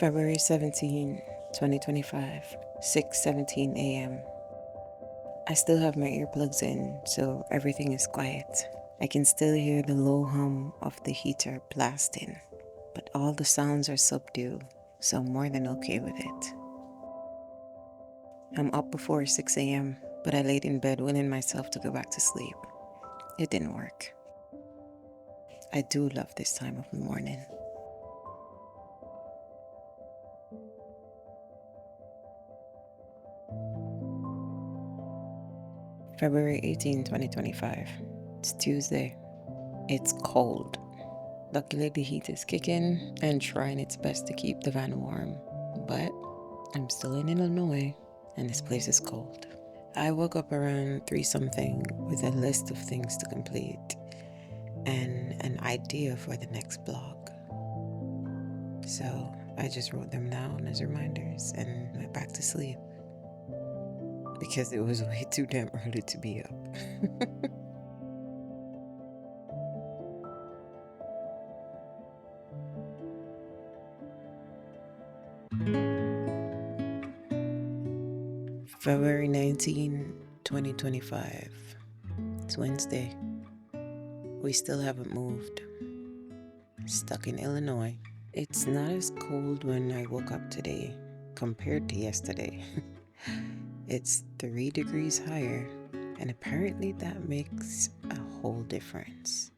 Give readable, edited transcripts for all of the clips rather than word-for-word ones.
February 17, 2025, 6:17 a.m. I still have my earplugs in, so everything is quiet. I can still hear the low hum of the heater blasting, but all the sounds are subdued, so I'm more than okay with it. I'm up before 6 a.m., but I laid in bed willing myself to go back to sleep. It didn't work. I do love this time of the morning. February 18, 2025. It's Tuesday. It's cold. Luckily, the heat is kicking and trying its best to keep the van warm. But I'm still in Illinois, and this place is cold. I woke up around 3 something with a list of things to complete and an idea for the next blog. So I just wrote them down as reminders and went back to sleep because it was way too damn early to be up. February 19, 2025. It's Wednesday. We still haven't moved. Stuck in Illinois. It's not as cold when I woke up today compared to yesterday. It's 3 degrees higher, and apparently that makes a whole difference.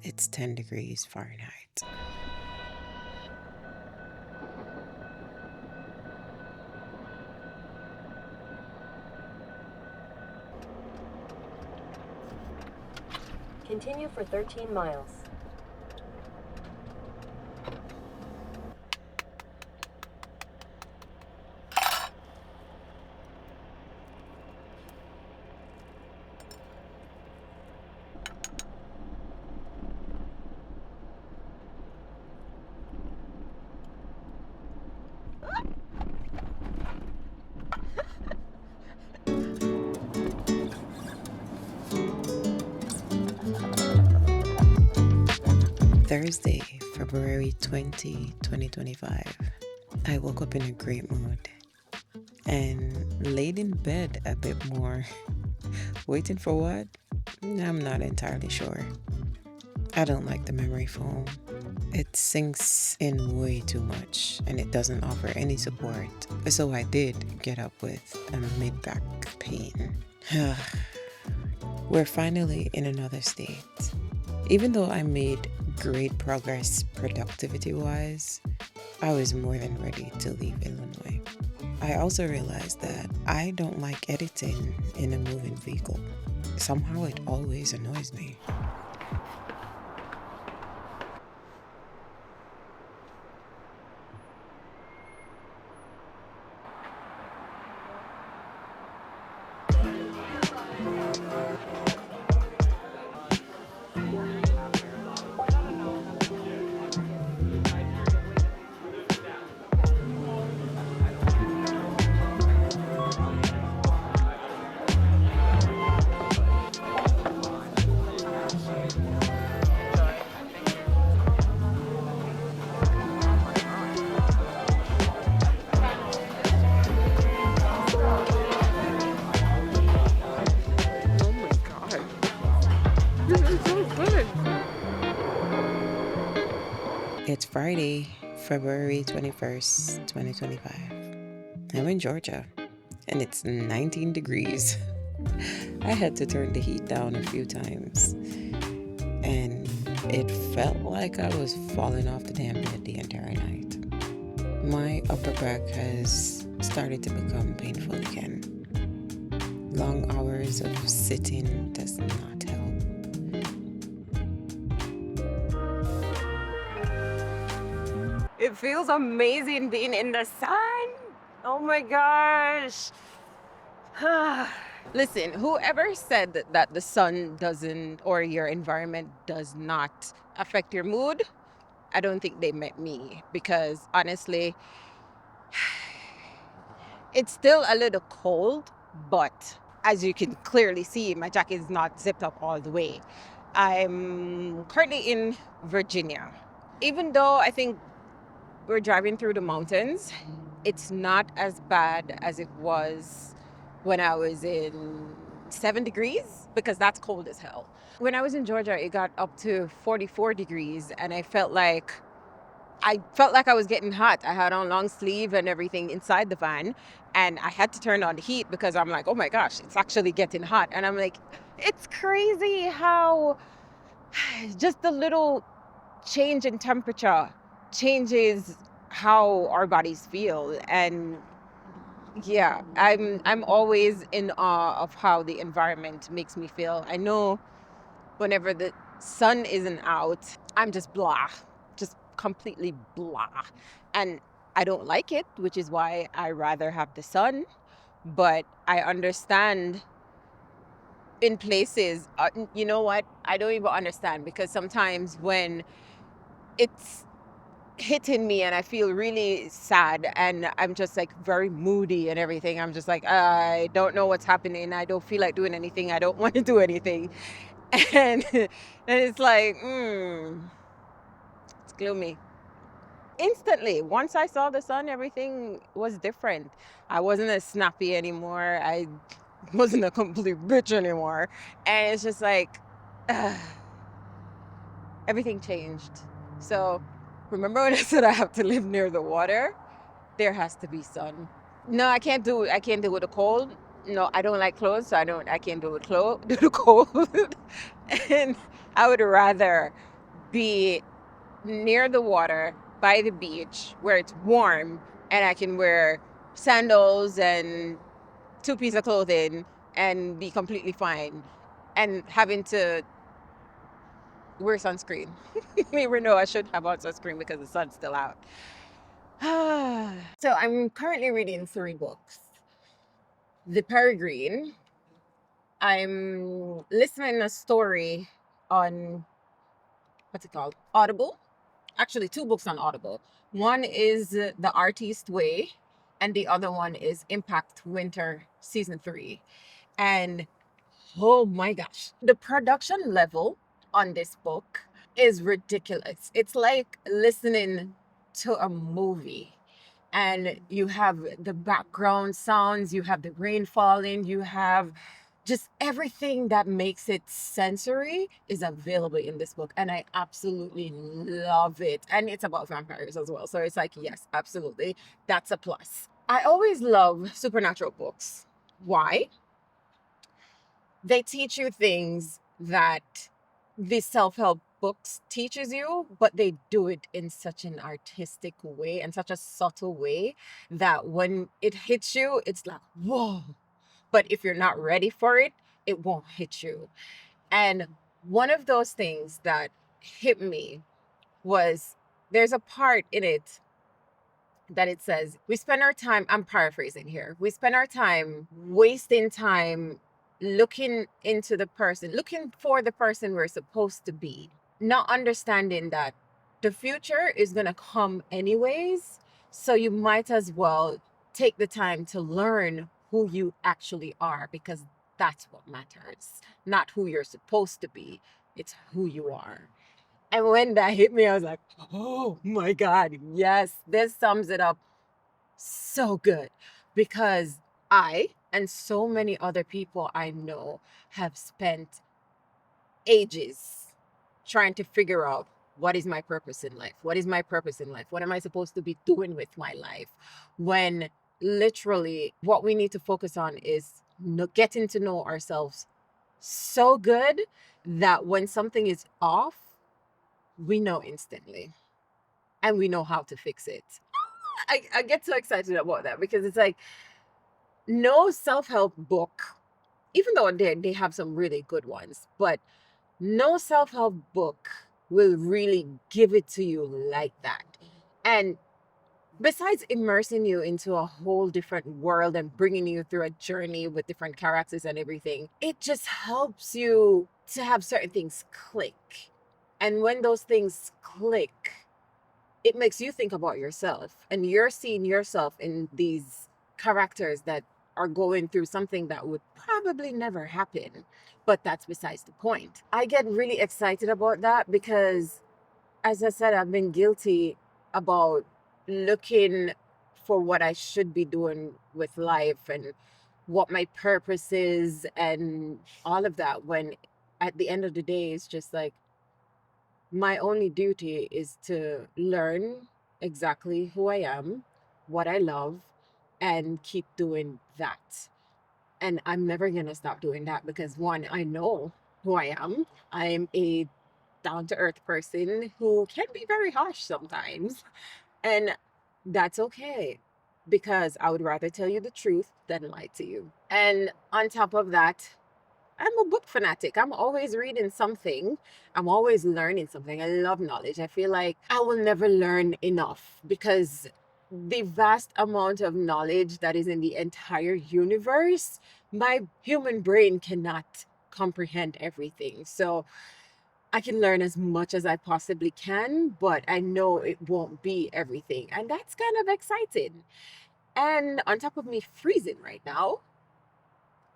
It's 10 degrees Fahrenheit. Continue for 13 miles. Thursday, February 20, 2025. I woke up in a great mood and laid in bed a bit more. Waiting for what? I'm not entirely sure. I don't like the memory foam. It sinks in way too much and it doesn't offer any support. So I did get up with a mid-back pain. We're finally in another state. Even though I made great progress productivity-wise, I was more than ready to leave Illinois. I also realized that I don't like editing in a moving vehicle. Somehow it always annoys me. It's Friday, February 21st, 2025. I'm in Georgia, and it's 19 degrees. I had to turn the heat down a few times, and it felt like I was falling off the damn bed the entire night. My upper back has started to become painful again. Long hours of sitting does not help. It feels amazing being in the sun. Oh my gosh. Listen, whoever said that the sun doesn't, or your environment does not affect your mood, I don't think they meant me, because honestly, it's still a little cold, but as you can clearly see, my jacket is not zipped up all the way. I'm currently in Virginia. Even though I think we're driving through the mountains. It's not as bad as it was when I was in 7 degrees, because that's cold as hell. When I was in Georgia, it got up to 44 degrees, and I felt like I was getting hot. I had on long sleeve and everything inside the van, and I had to turn on the heat because I'm like, oh my gosh, it's actually getting hot. And I'm like, it's crazy how just a little change in temperature changes how our bodies feel. And yeah, I'm always in awe of how the environment makes me feel. I know whenever the sun isn't out, I'm just blah, just completely blah. And I don't like it, which is why I rather have the sun. But I understand in places, you know what? I don't even understand, because sometimes when it's hitting me and I feel really sad and I'm just like very moody and everything, I'm just like, I don't know what's happening. I don't feel like doing anything. I don't want to do anything. And it's like, it's gloomy. Instantly, once I saw the sun, everything was different. I wasn't as snappy anymore. I wasn't a complete bitch anymore. And it's just like, everything changed. So remember when I said I have to live near the water? There has to be sun. No, I can't do it. I can't do it with the cold. No, I don't like clothes, so I can't do it do the cold. And I would rather be near the water by the beach where it's warm and I can wear sandals and two pieces of clothing and be completely fine, and having to wear sunscreen. Even though I should have on sunscreen because the sun's still out. So I'm currently reading 3 books. The Peregrine. I'm listening to a story on, what's it called? Audible. Actually, 2 books on Audible. One is The Artist Way, and the other one is Impact Winter Season 3. And oh my gosh, the production level on this book is ridiculous. It's like listening to a movie. And you have the background sounds, you have the rain falling, you have just everything that makes it sensory is available in this book. And I absolutely love it. And it's about vampires as well. So it's like, yes, absolutely. That's a plus. I always love supernatural books. Why? They teach you things that the self-help books teaches you, but they do it in such an artistic way and such a subtle way that when it hits you, it's like, whoa. But if you're not ready for it, it won't hit you. And one of those things that hit me was, there's a part in it that it says, we spend our time, I'm paraphrasing here, we spend our time wasting time looking into the person, looking for the person we're supposed to be, not understanding that the future is going to come anyways. So you might as well take the time to learn who you actually are, because that's what matters, not who you're supposed to be. It's who you are. And when that hit me, I was like, oh my God, yes, this sums it up so good. Because I and so many other people I know have spent ages trying to figure out, what is my purpose in life? What is my purpose in life? What am I supposed to be doing with my life? When literally what we need to focus on is getting to know ourselves so good that when something is off, we know instantly and we know how to fix it. I get so excited about that, because it's like, no self-help book, even though they have some really good ones, but no self-help book will really give it to you like that. And besides immersing you into a whole different world and bringing you through a journey with different characters and everything, it just helps you to have certain things click. And when those things click, it makes you think about yourself, and you're seeing yourself in these characters that are going through something that would probably never happen. But that's besides the point. I get really excited about that because, as I said, I've been guilty about looking for what I should be doing with life and what my purpose is and all of that, when at the end of the day it's just like my only duty is to learn exactly who I am, what I love, and keep doing that. And I'm never going to stop doing that because one, I know who I am. I'm a down to earth person who can be very harsh sometimes. And that's okay because I would rather tell you the truth than lie to you. And on top of that, I'm a book fanatic. I'm always reading something. I'm always learning something. I love knowledge. I feel like I will never learn enough because the vast amount of knowledge that is in the entire universe, my human brain cannot comprehend everything. So I can learn as much as I possibly can, but I know it won't be everything. And that's kind of exciting. And on top of me freezing right now,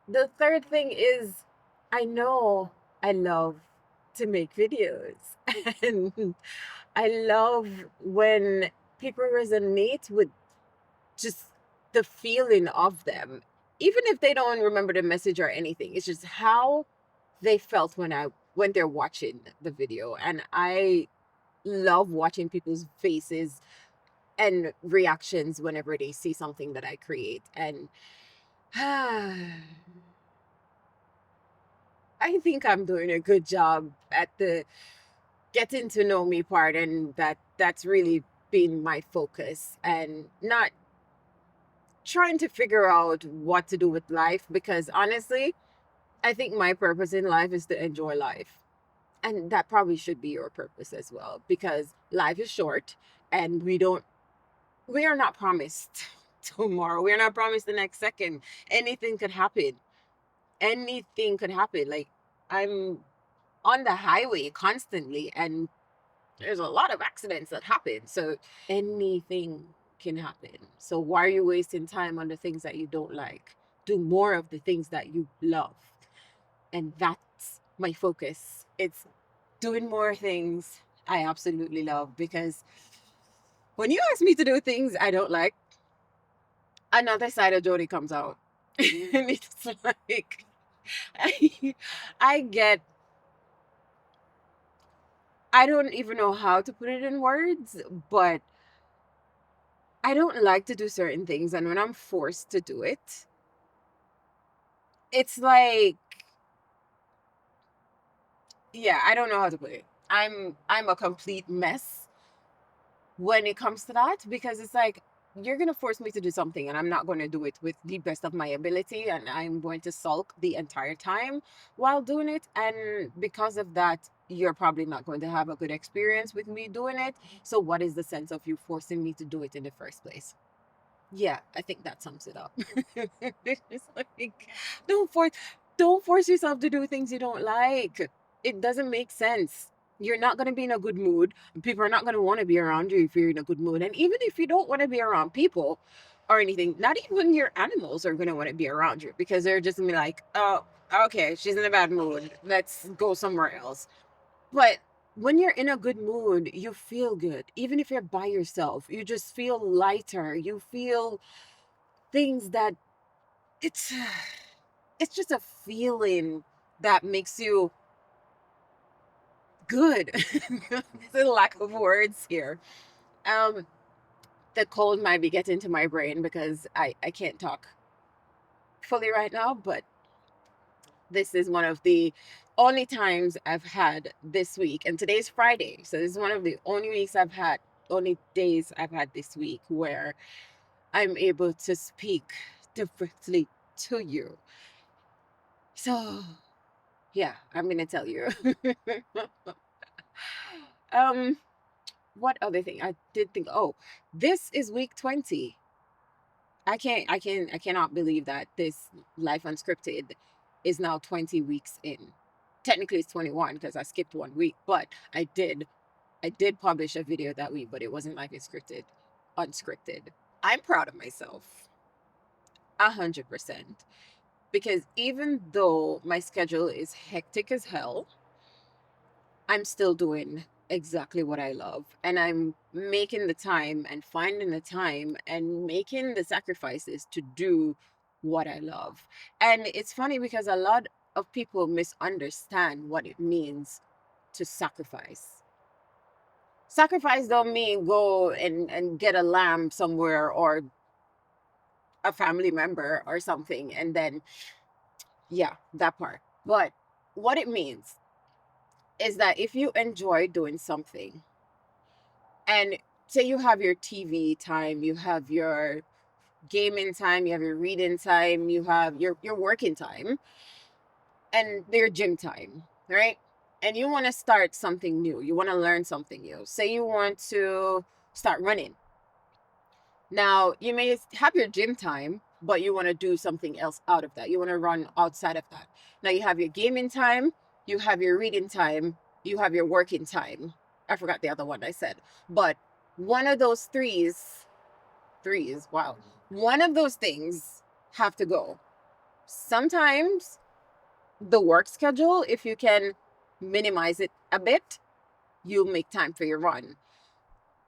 the third thing is I know I love to make videos. And I love when people resonate with just the feeling of them. Even if they don't remember the message or anything, it's just how they felt when they're watching the video. And I love watching people's faces and reactions whenever they see something that I create. And I think I'm doing a good job at the getting to know me part, and that's really been my focus, and not trying to figure out what to do with life, because honestly, I think my purpose in life is to enjoy life. And that probably should be your purpose as well, because life is short and we are not promised tomorrow. We're not promised the next second. Anything could happen. Anything could happen. Like, I'm on the highway constantly and there's a lot of accidents that happen. So anything can happen. So why are you wasting time on the things that you don't like? Do more of the things that you love. And that's my focus. It's doing more things I absolutely love, because when you ask me to do things I don't like, another side of Jody comes out. And it's like I, I get I don't even know how to put it in words, but I don't like to do certain things, and when I'm forced to do it, it's like, yeah, I don't know how to put it. I'm a complete mess when it comes to that, because it's like you're going to force me to do something and I'm not going to do it with the best of my ability, and I'm going to sulk the entire time while doing it, and because of that you're probably not going to have a good experience with me doing it. So what is the sense of you forcing me to do it in the first place? Yeah, I think that sums it up. It's like, don't force don't force yourself to do things you don't like. It doesn't make sense. You're not going to be in a good mood. People are not going to want to be around you if you're in a good mood. And even if you don't want to be around people or anything, not even your animals are going to want to be around you, because they're just going to be like, oh, okay, she's in a bad mood. Let's go somewhere else. But when you're in a good mood, you feel good. Even if you're by yourself, you just feel lighter. You feel things that it's it's just a feeling that makes you good. There's a lack of words here. Um, the cold might be getting to my brain because I can't talk fully right now, but this is one of the only times I've had this week, and today's Friday, so this is one of the only days I've had this week where I'm able to speak directly to you. So yeah, I'm gonna tell you. um, what other thing I did think? Oh, this is week 20. I cannot believe that this Life Unscripted is now 20 weeks in. Technically it's 21 because I skipped 1 week, but I did publish a video that week, but it wasn't Life Unscripted. I'm proud of myself. 100%. Because even though my schedule is hectic as hell, I'm still doing exactly what I love. And I'm making the time and finding the time and making the sacrifices to do what I love. And it's funny because a lot of people misunderstand what it means to sacrifice. Sacrifice don't mean go and get a lamb somewhere or a family member or something and then, yeah, that part. But what it means is that if you enjoy doing something, and say you have your TV time, you have your gaming time, you have your reading time, you have your working time, and your gym time, right? And you want to start something new, you want to learn something new. Say you want to start running. Now, you may have your gym time, but you want to do something else out of that. You want to run outside of that. Now, you have your gaming time, you have your reading time, you have your working time. I forgot the other one I said. But one of those threes, wow. One of those things have to go. Sometimes the work schedule, if you can minimize it a bit, you'll make time for your run.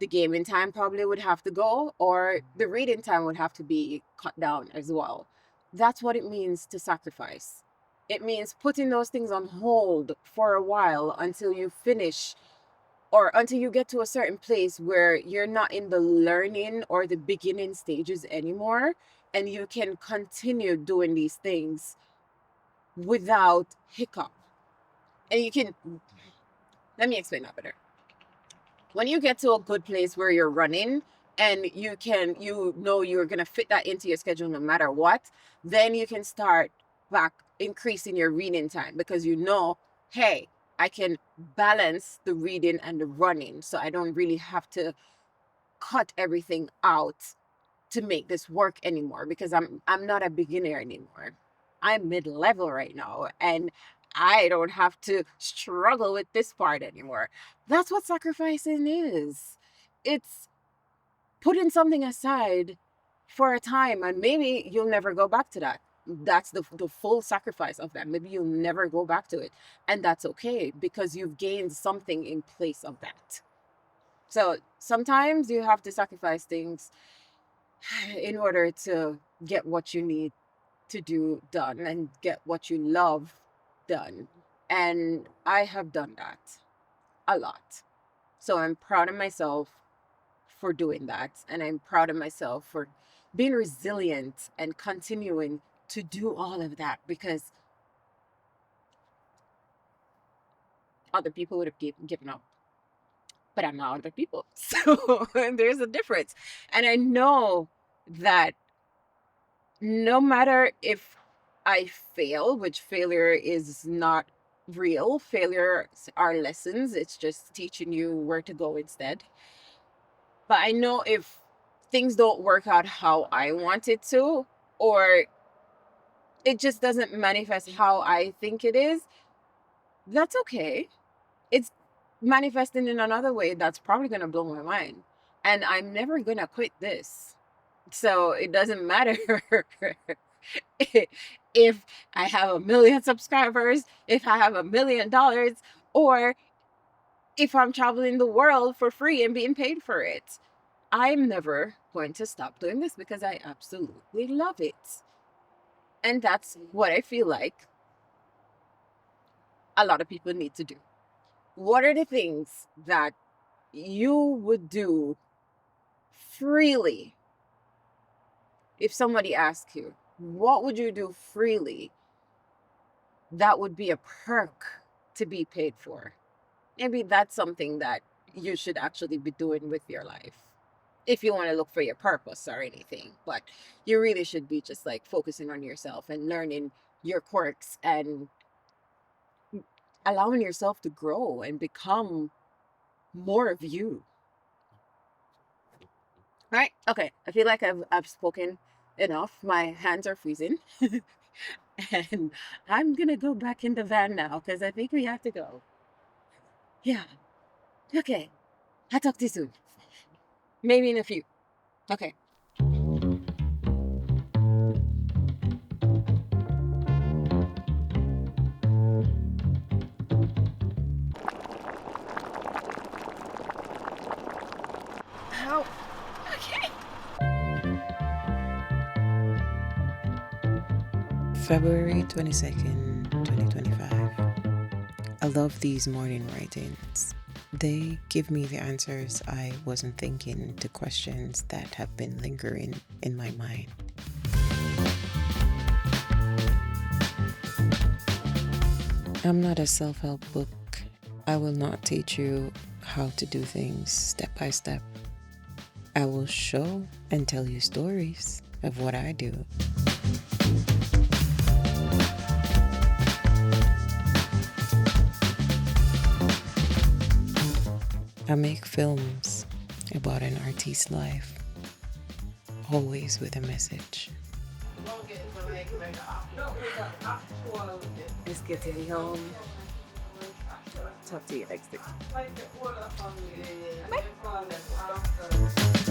The gaming time probably would have to go, or the reading time would have to be cut down as well. That's what it means to sacrifice. It means putting those things on hold for a while until you finish or until you get to a certain place where you're not in the learning or the beginning stages anymore, and you can continue doing these things without hiccup. And you can, let me explain that better. When you get to a good place where you're running and you're going to fit that into your schedule no matter what, then you can start back increasing your reading time because you know, hey, I can balance the reading and the running, so I don't really have to cut everything out to make this work anymore because I'm not a beginner anymore. I'm mid-level right now and I don't have to struggle with this part anymore. That's what sacrificing is. It's putting something aside for a time, and maybe you'll never go back to that. That's the full sacrifice of that. Maybe you'll never go back to it. And that's okay because you've gained something in place of that. So sometimes you have to sacrifice things in order to get what you need to do done and get what you love done. And I have done that a lot. So I'm proud of myself for doing that. And I'm proud of myself for being resilient and continuing to do all of that because other people would have given up. But I'm not other people. So there's a difference. And I know that no matter if I fail, which failure is not real, failure are lessons, it's just teaching you where to go instead. But I know if things don't work out how I want it to, or it just doesn't manifest how I think it is, that's okay. It's manifesting in another way that's probably going to blow my mind. And I'm never going to quit this. So it doesn't matter if I have 1 million subscribers, if I have $1 million, or if I'm traveling the world for free and being paid for it. I'm never going to stop doing this because I absolutely love it. And that's what I feel like a lot of people need to do. What are the things that you would do freely if somebody asks you, what would you do freely that would be a perk to be paid for? Maybe that's something that you should actually be doing with your life if you want to look for your purpose or anything. But you really should be just like focusing on yourself and learning your quirks and allowing yourself to grow and become more of you. Right? Okay. I feel like I've spoken enough. My hands are freezing. And I'm gonna go back in the van now because I think we have to go. Yeah. Okay. I'll talk to you soon. Maybe in a few. Okay. February 22nd, 2025. I love these morning writings. They give me the answers I wasn't thinking to questions that have been lingering in my mind. I'm not a self-help book. I will not teach you how to do things step by step. I will show and tell you stories of what I do. I make films about an artist's life, always with a message. It's getting home. Talk to you next week. Bye.